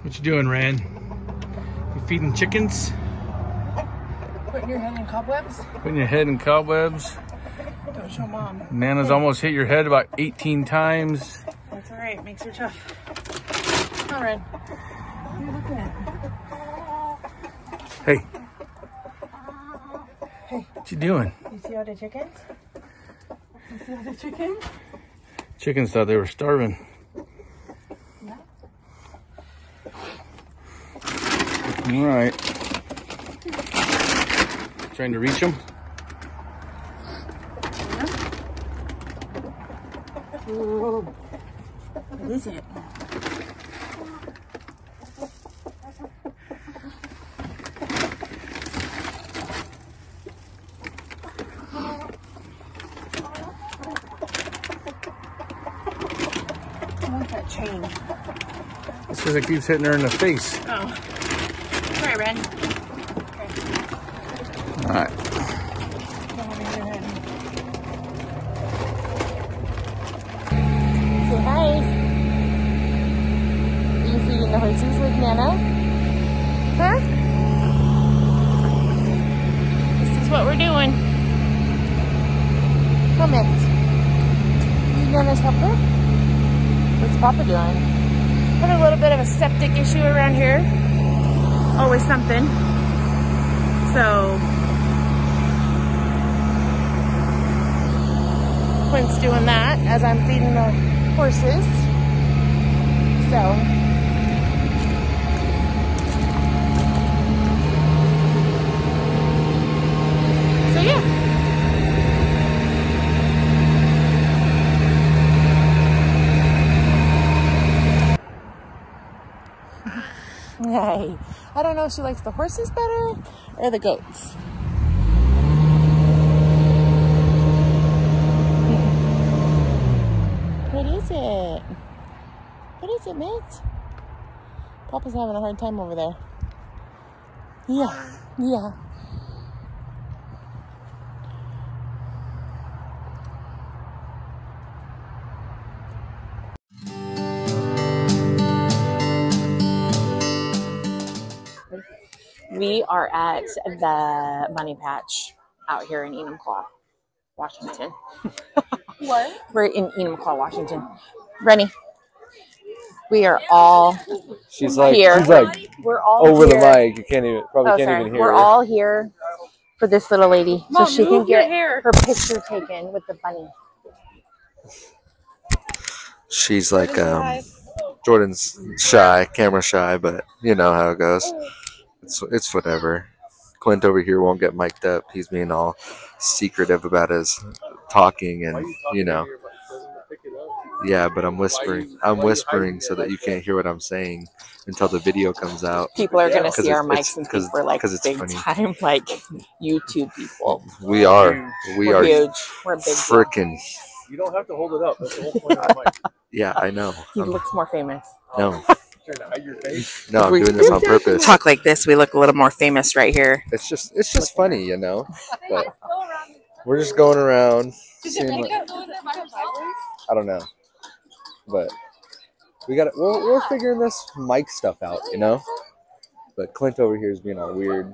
What you doing, Rand? You feeding chickens? Putting your head in cobwebs? Putting your head in cobwebs. Don't show Mom. Nana's almost hit your head about 18 times. That's alright, makes her tough. Come on, Red. What are you looking at? Hey. Hey. What you doing? You see all the chickens? You see all the chickens? Chickens thought they were starving. Yeah. All right. Trying to reach them? Ooh. What is it? That chain. It's because it keeps hitting her in the face. Oh. Sorry, Ren. Okay. Alright. Say hi. Are you feeding the horses with Nana? Huh? This is what we're doing. Come in. You Nana's helper? What's Papa doing? Had a little bit of a septic issue around here. Always something. So Quint's doing that as I'm feeding the horses. So yeah. Hey, I don't know if she likes the horses better or the goats. What is it? What is it, Mitz? Papa's having a hard time over there. Yeah, yeah. We are at the Bunny Patch out here in Enumclaw, Washington. What? We're in Enumclaw, Washington. Rennie, we are all she's like, here. She's like we're all over here. the mic. You can't even probably can't even hear. We're her. all here for this little lady, Mom, so she can get her picture taken with the bunny. She's like Jordan's shy, camera shy, but you know how it goes. It's whatever. Clint over here won't get mic'd up. He's being all secretive about his talking, and you know. Yeah, but I'm whispering. I'm whispering so that you can't hear what I'm saying until the video comes out. People are gonna see our mics and think we're like big funny. time, like YouTube people. We are. We are huge. We're big. Freaking. You don't have to hold it up. That's the whole point of the mic. Yeah, I know. He looks more famous. No. Trying to hide your face. No, I'm doing this on purpose. Talk like this, we look a little more famous right here. It's just funny, you know. But we're just going around. Seeing I don't know, but we got it. We're figuring this mic stuff out, you know. But Clint over here is being all weird.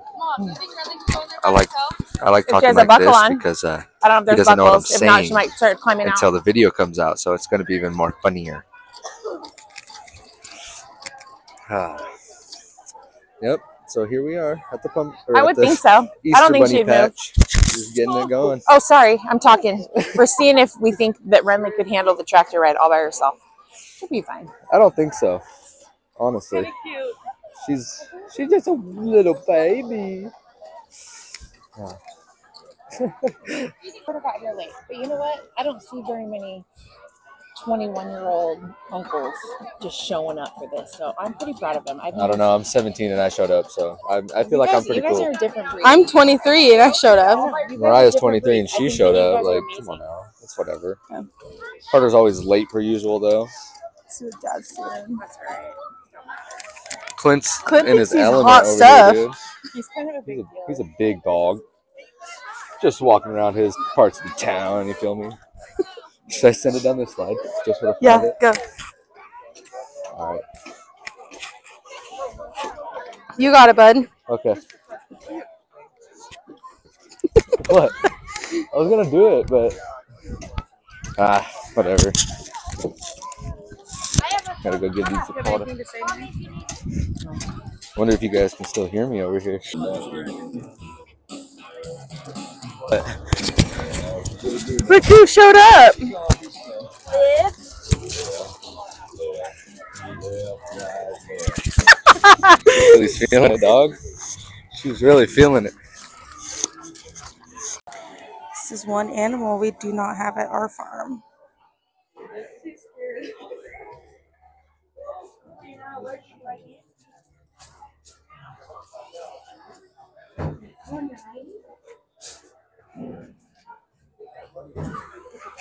I like talking like this because I don't know if he doesn't know what I'm if not, she saying might start climbing until out. the video comes out, so it's going to be even more funnier. Yep. So here we are at the pump. I would think so. I don't think she'd move. Just getting it going. Oh, sorry. I'm talking. We're seeing if we think that Renly could handle the tractor ride all by herself. She'll be fine. I don't think so. Honestly. She's just a little baby. Yeah. We could have got here late, but you know what? I don't see very many 21-year-old uncles just showing up for this, so I'm pretty proud of them. I don't know. I'm 17 and I showed up, so I feel like I'm pretty cool. You guys are a different breed. I'm 23 and I showed up. Mariah's 23 and she showed up. Like, come on now. That's whatever. Yeah. Carter's always late per usual, though. That's what Dad's doing. That's right. Clint in his element hot over stuff. here, dude. He's kind of a big deal. He's a big dog. Just walking around his parts of the town, you feel me? Should I send it down this slide? Just for the fun of it? Go. All right. You got it, bud. Okay. What? I was gonna do it, but whatever. Gotta go get these water. Wonder if you guys can still hear me over here. Look who showed up. She's feeling it, dog. She's really feeling it. This is one animal we do not have at our farm.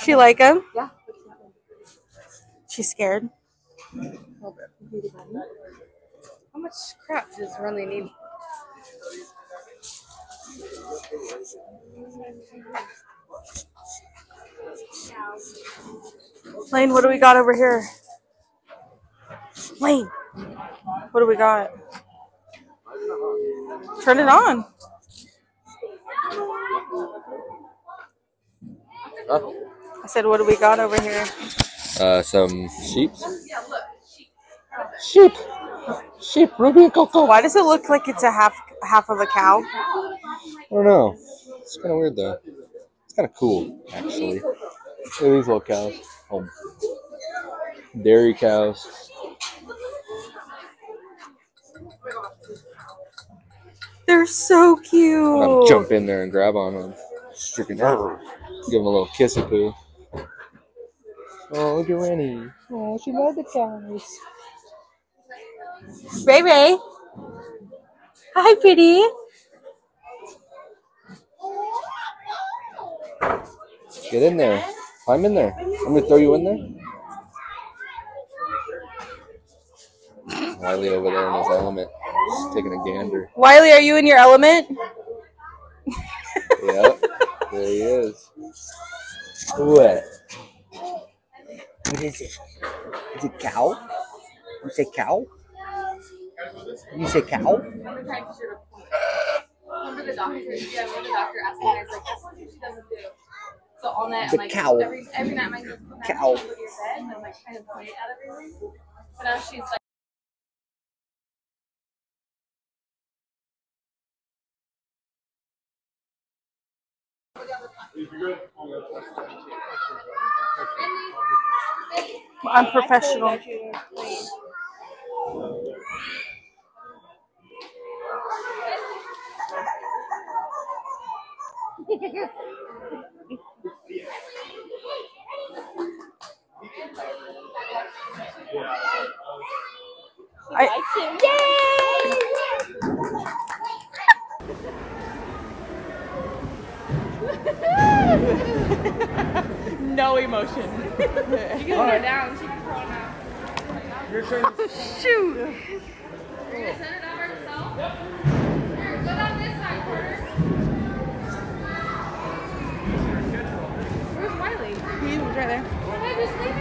She like him? Yeah. She's scared. How much crap does Renly need? Lane, what do we got over here? Lane, what do we got? Turn it on. Huh? I said, what do we got over here? Some sheep. Sheep. Sheep. Ruby and Coco. Why does it look like it's a half of a cow? I don't know. It's kind of weird though. It's kind of cool, actually. Look at these little cows. Oh. Dairy cows. They're so cute. I'll jump in there and grab on them. Freaking give them a little kissy poo. Oh, look at Rennie. Oh, she loves the cows. Ray Ray. Hi, pretty. Get in there. Climb in there. I'm going to throw you in there. Wiley over there in his element. Just taking a gander. Wiley, are you in your element? Yep. There he is. What? What is it? Is it cow? You say cow? You say cow? Remember the doctor? Yeah, when the doctor asked me, I was like, that's one thing she doesn't do. So all night, I'm like, cow. every night my husband comes Cow. out, go to your bed, and I'm like trying to point out everything. But now she's like, I'm professional. no emotion. You can put her down. She can throw it out. Shoot. You're gonna send it over herself? Here, go down this side, Carter. Where's Wiley? He was right there. Hey, just leave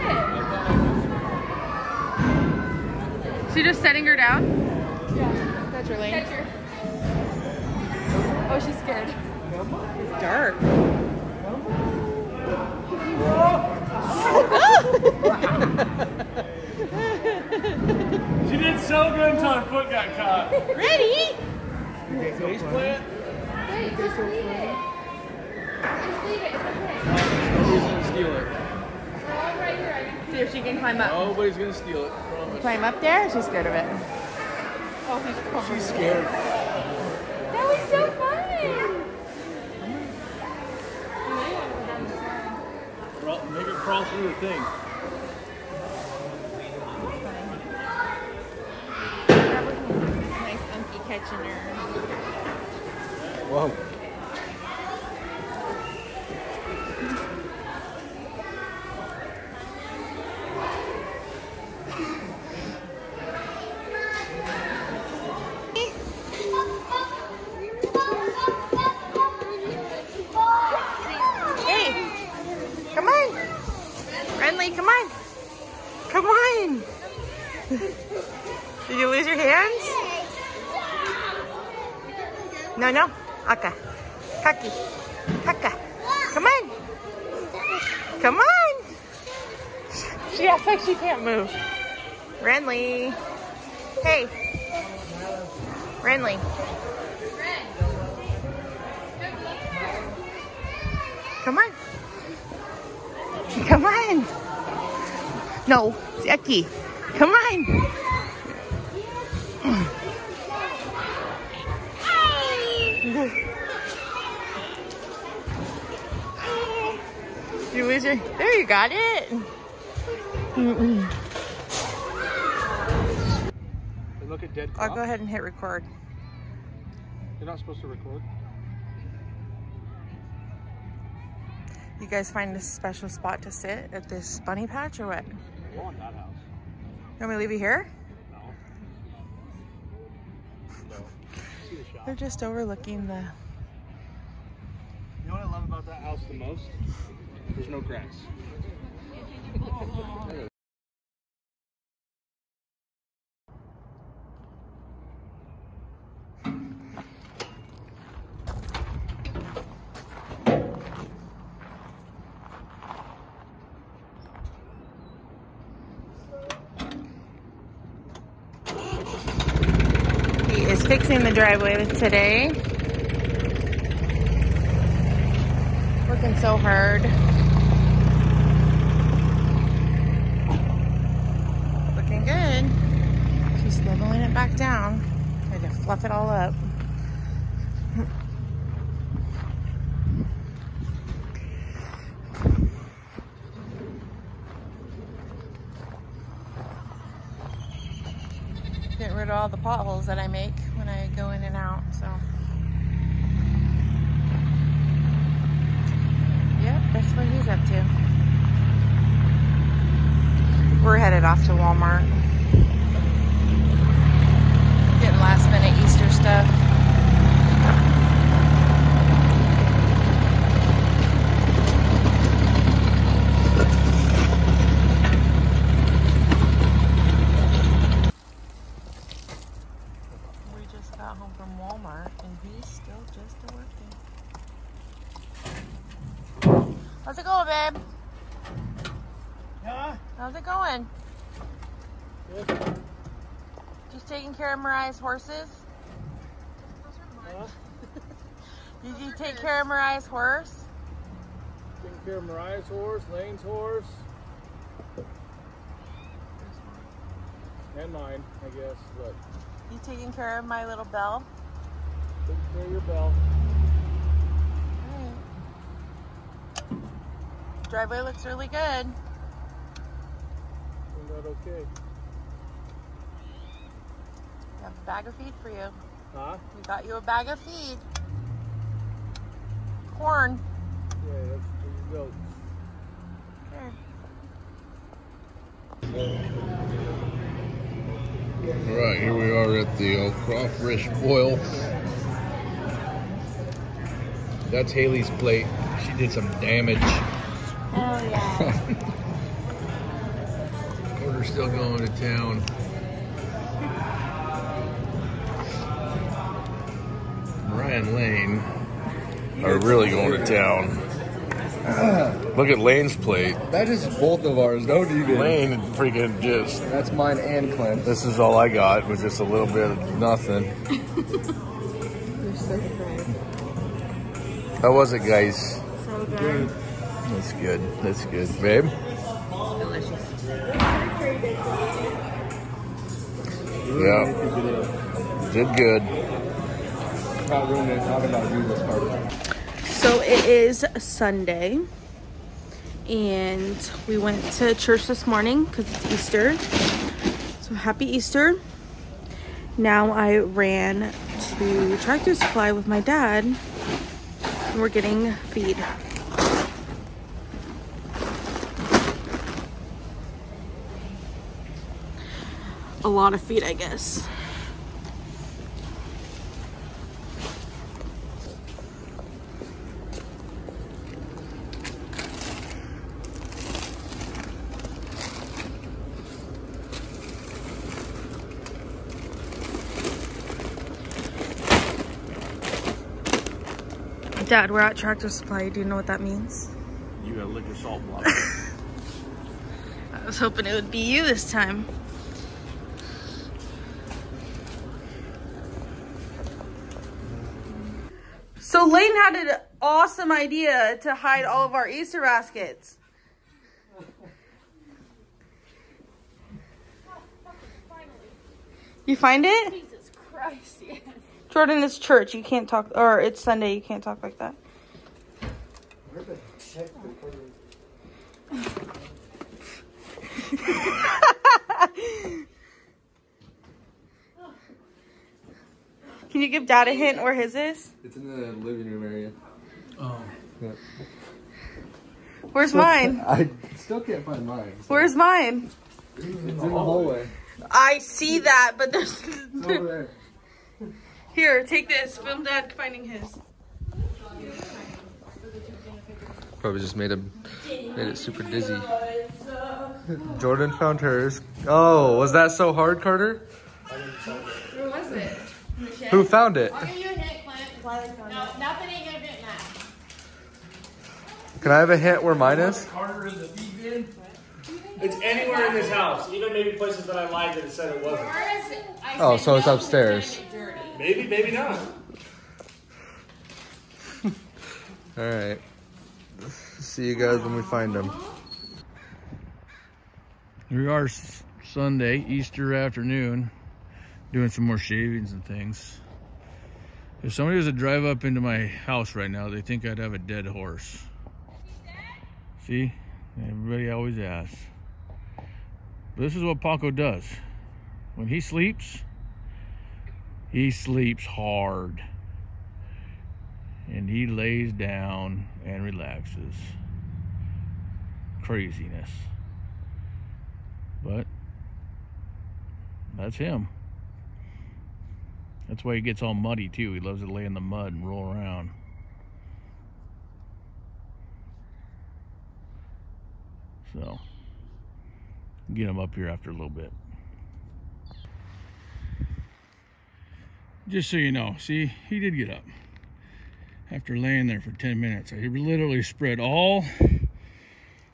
it. She just setting her down? Yeah. That's her lane. Catch her. Oh, she's scared. It's dark. She did so good until her foot got caught. Ready? Face plant? Wait, just leave it. Just leave it. It's okay. Nobody's gonna steal it. We're all right here. I can See if she can climb up. Nobody's gonna steal it. Promise. Climb up there? She's scared of it. Oh, he's covered. She's scared. That was so fun. Make it crawl through the thing. Nice unky catching her. Whoa. Hey, come on. Renly, come on. Come on. Did you lose your hands? No, no. Okay. Kaki. Kaka. Come on. Come on. She acts like she can't move. Renly. Hey. Renly. Come on. Come on. No, Zeki. Come on. You lose your... There, you got it. Look at dead I'll go ahead and hit record. You're not supposed to record. You guys find a special spot to sit at this bunny patch or what? Go on that house. You want me to leave you here? No. No. See the shop. They're just overlooking the... You know what I love about that house the most? There's no grass. He is fixing the driveway today. Working so hard. Looking good. She's leveling it back down. Had to fluff it all up. Get rid of all the potholes that I make when I go in and out, so. Yep, that's what he's up to. We're headed off to Walmart. Getting last minute Easter stuff. We just got home from Walmart and he's still just working. How's it going, babe? Huh? How's it going? Good. Just taking care of Mariah's horses? Huh? Did you take care of Mariah's horse? Taking care of Mariah's horse, Lane's horse. And mine, I guess. But You taking care of my little Belle? taking care of your bell. Alright. Driveway looks really good. Turned out okay. I have a bag of feed for you. Huh? We got you a bag of feed. Corn. Yeah, that's for your goats. Here. Alright, here we are at the old crawfish boil. That's Haley's plate. She did some damage. Oh yeah. We're still going to town. Mariah and Lane are really going to town. Look at Lane's plate. That is both of ours. Don't even. Lane freaking just... That's mine and Clint. This is all I got, was just a little bit of nothing. You're so good. How was it, guys? So good. That's good. That's good. Babe? Delicious. Yeah. Did good. So it is Sunday, and we went to church this morning because it's Easter. So happy Easter. Now I ran to Tractor Supply with my dad, and we're getting feed. A lot of feed, I guess. Dad, we're at Tractor Supply. Do you know what that means? You got a liquor salt block. I was hoping it would be you this time. So Layton had an awesome idea to hide all of our Easter baskets. You find it? Jesus Christ, yes. Jordan, it's church. You can't talk, or it's Sunday. You can't talk like that. Can you give Dad a hint where his is? It's in the living room area. Oh. Yeah. Where's mine? I still can't find mine. So. Where's mine? It's in the hallway. I see that, but there's... It's over there. Here, take this. Film Dad finding his. Probably just made it super dizzy. Jordan found hers. Oh, was that so hard, Carter? Where was it? Who found it? I'll give you a hint, Clint. No, nothing ain't gonna fit in that. Can I have a hint where mine is? Carter in the feed bin. It's anywhere in this house, even maybe places that I lied that it said it wasn't. Where is it? Oh, so it's upstairs. Maybe, maybe not. All right. See you guys when we find them. Here we are Sunday, Easter afternoon, doing some more shavings and things. If somebody was to drive up into my house right now, they think I'd have a dead horse. See? Everybody always asks. But this is what Paco does. When he sleeps hard. And he lays down and relaxes. Craziness. But that's him. That's why he gets all muddy too. He loves to lay in the mud and roll around. So, get him up here after a little bit. Just so you know, see, he did get up. After laying there for 10 minutes, he literally spread all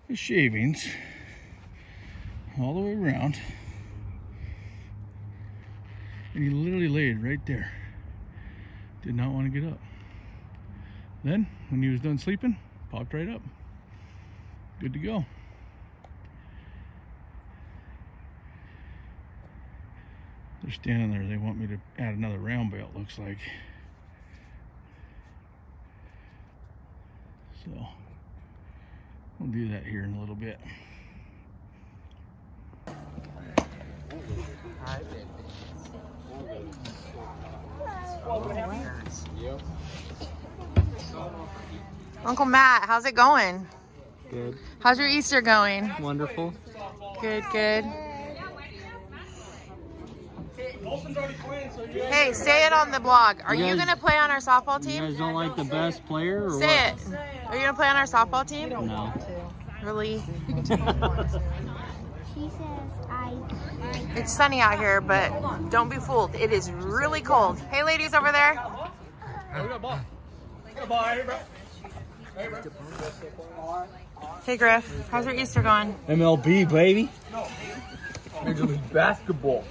the shavings all the way around. And he literally laid right there. Did not want to get up. Then, when he was done sleeping, popped right up. Good to go. They're standing there. They want me to add another round bale, it looks like. So, we'll do that here in a little bit. Uncle Matt, how's it going? Good. How's your Easter going? Wonderful. Good, good. Hey, say it on the blog. Are you going to play on our softball You team? guys don't like the best player or Say what? it. Are you going to play on our softball team? No. Really? She says It's sunny out here, but don't be fooled. It is really cold. Hey, ladies over there. Hey, Griff. How's your Easter going? MLB, baby. Major League Basketball.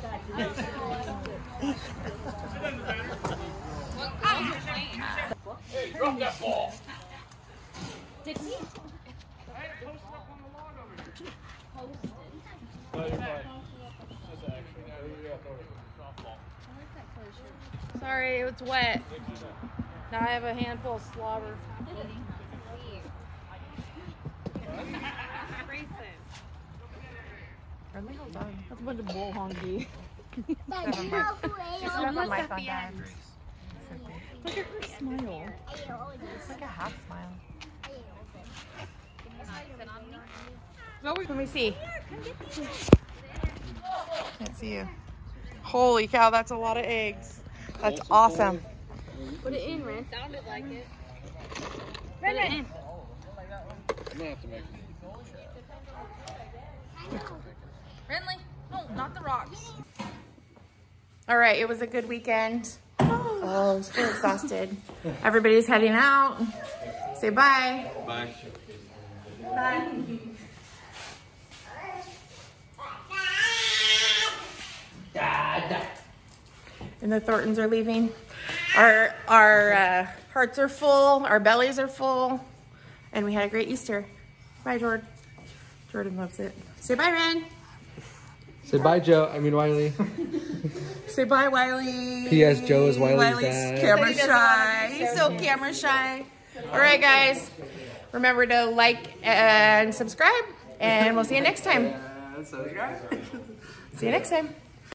Hey, drop that ball. Did we? Sorry, it's wet. Now I have a handful of slobber. That's a bunch of bull honky. my phone died. Look at her smile. It's like a half smile. Let me see. Can't see you. Holy cow, that's a lot of eggs. That's awesome. Put it in, Ren. Sounded like it. Put it in. Renly, no, not the rocks. All right, it was a good weekend. Oh, I'm so exhausted. Everybody's heading out. Say bye. Bye. Bye. And the Thorntons are leaving. Our hearts are full, our bellies are full, and we had a great Easter. Bye, Jordan. Jordan loves it. Say bye, Ren. Say bye, Joe. I mean, Wiley. Say bye, Wiley. P.S. Joe is Wiley's dad. Camera shy. He's so camera shy. All right, guys. Remember to like and subscribe, and we'll see you next time. See you next time.